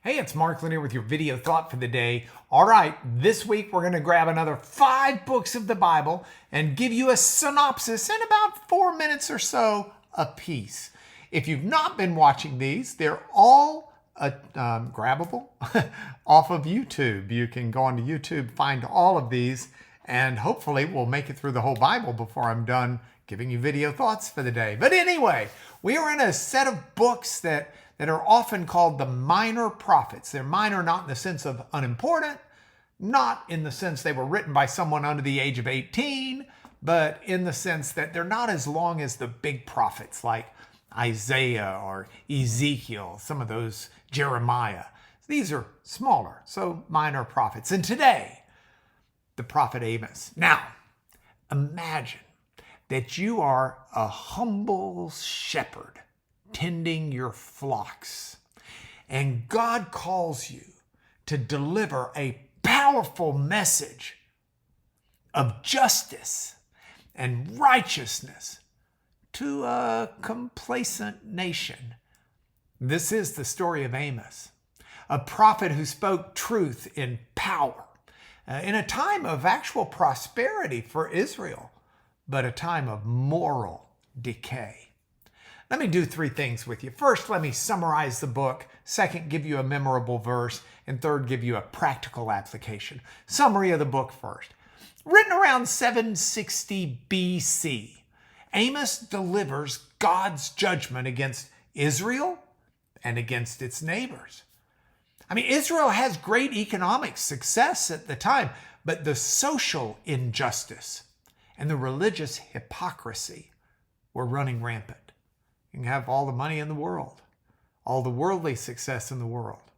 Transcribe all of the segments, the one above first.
Hey, it's Mark Lanier with your video thought for the day. All right, this week we're going to grab another 5 books of the Bible and give you a synopsis in about 4 minutes or so a piece. If you've not been watching these, they're all grabbable off of YouTube. You can go onto YouTube, find all of these, and hopefully we'll make it through the whole Bible before I'm done giving you video thoughts for the day. But anyway, we are in a set of books that are often called the minor prophets. They're minor not in the sense of unimportant, not in the sense they were written by someone under the age of 18, but in the sense that they're not as long as the big prophets like Isaiah or Ezekiel, some of those, Jeremiah. These are smaller, so minor prophets. And today, the prophet Amos. Now, imagine that you are a humble shepherd tending your flocks, and God calls you to deliver a powerful message of justice and righteousness to a complacent nation. This is the story of Amos, a prophet who spoke truth in power in a time of actual prosperity for Israel, but a time of moral decay. Let me do 3 things with you. First, let me summarize the book. Second, give you a memorable verse. And third, give you a practical application. Summary of the book first. Written around 760 BC, Amos delivers God's judgment against Israel and against its neighbors. I mean, Israel has great economic success at the time, but the social injustice and the religious hypocrisy were running rampant. You can have all the money in the world, all the worldly success in the world,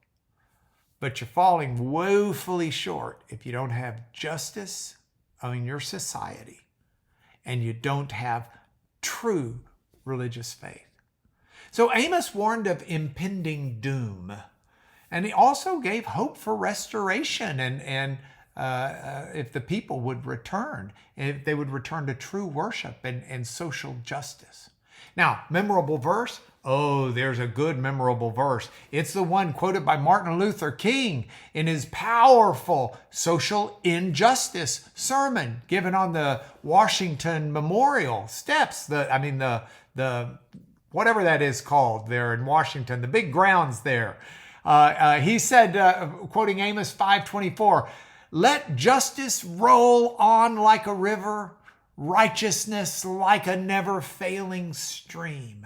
but you're falling woefully short if you don't have justice in your society and you don't have true religious faith. So Amos warned of impending doom, and he also gave hope for restoration and if the people would return, if they would return to true worship and social justice. Now, memorable verse. Oh, there's a good memorable verse. It's the one quoted by Martin Luther King in his powerful social injustice sermon given on the Washington Memorial steps. The whatever that is called there in Washington, the big grounds there. He said, quoting Amos 5:24, "Let justice roll on like a river, righteousness like a never-failing stream."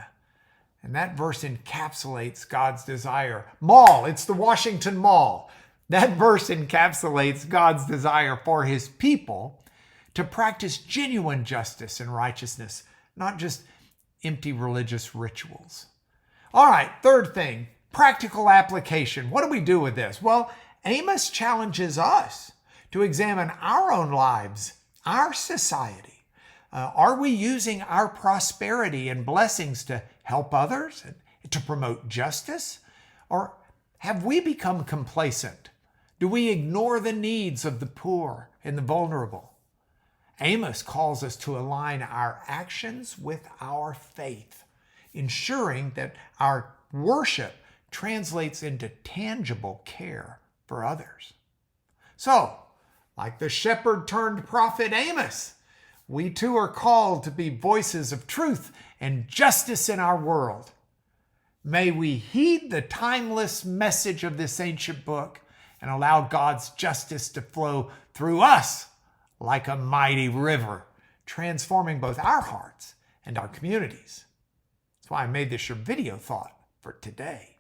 And that verse encapsulates God's desire. Mall, it's the Washington Mall. That verse encapsulates God's desire for his people to practice genuine justice and righteousness, not just empty religious rituals. All right, third thing, practical application. What do we do with this? Well, Amos challenges us to examine our own lives, our society. Are we using our prosperity and blessings to help others and to promote justice? Or have we become complacent? Do we ignore the needs of the poor and the vulnerable? Amos calls us to align our actions with our faith, ensuring that our worship translates into tangible care for others. So, like the shepherd turned prophet Amos, we too are called to be voices of truth and justice in our world. May we heed the timeless message of this ancient book and allow God's justice to flow through us like a mighty river, transforming both our hearts and our communities. That's why I made this your video thought for today.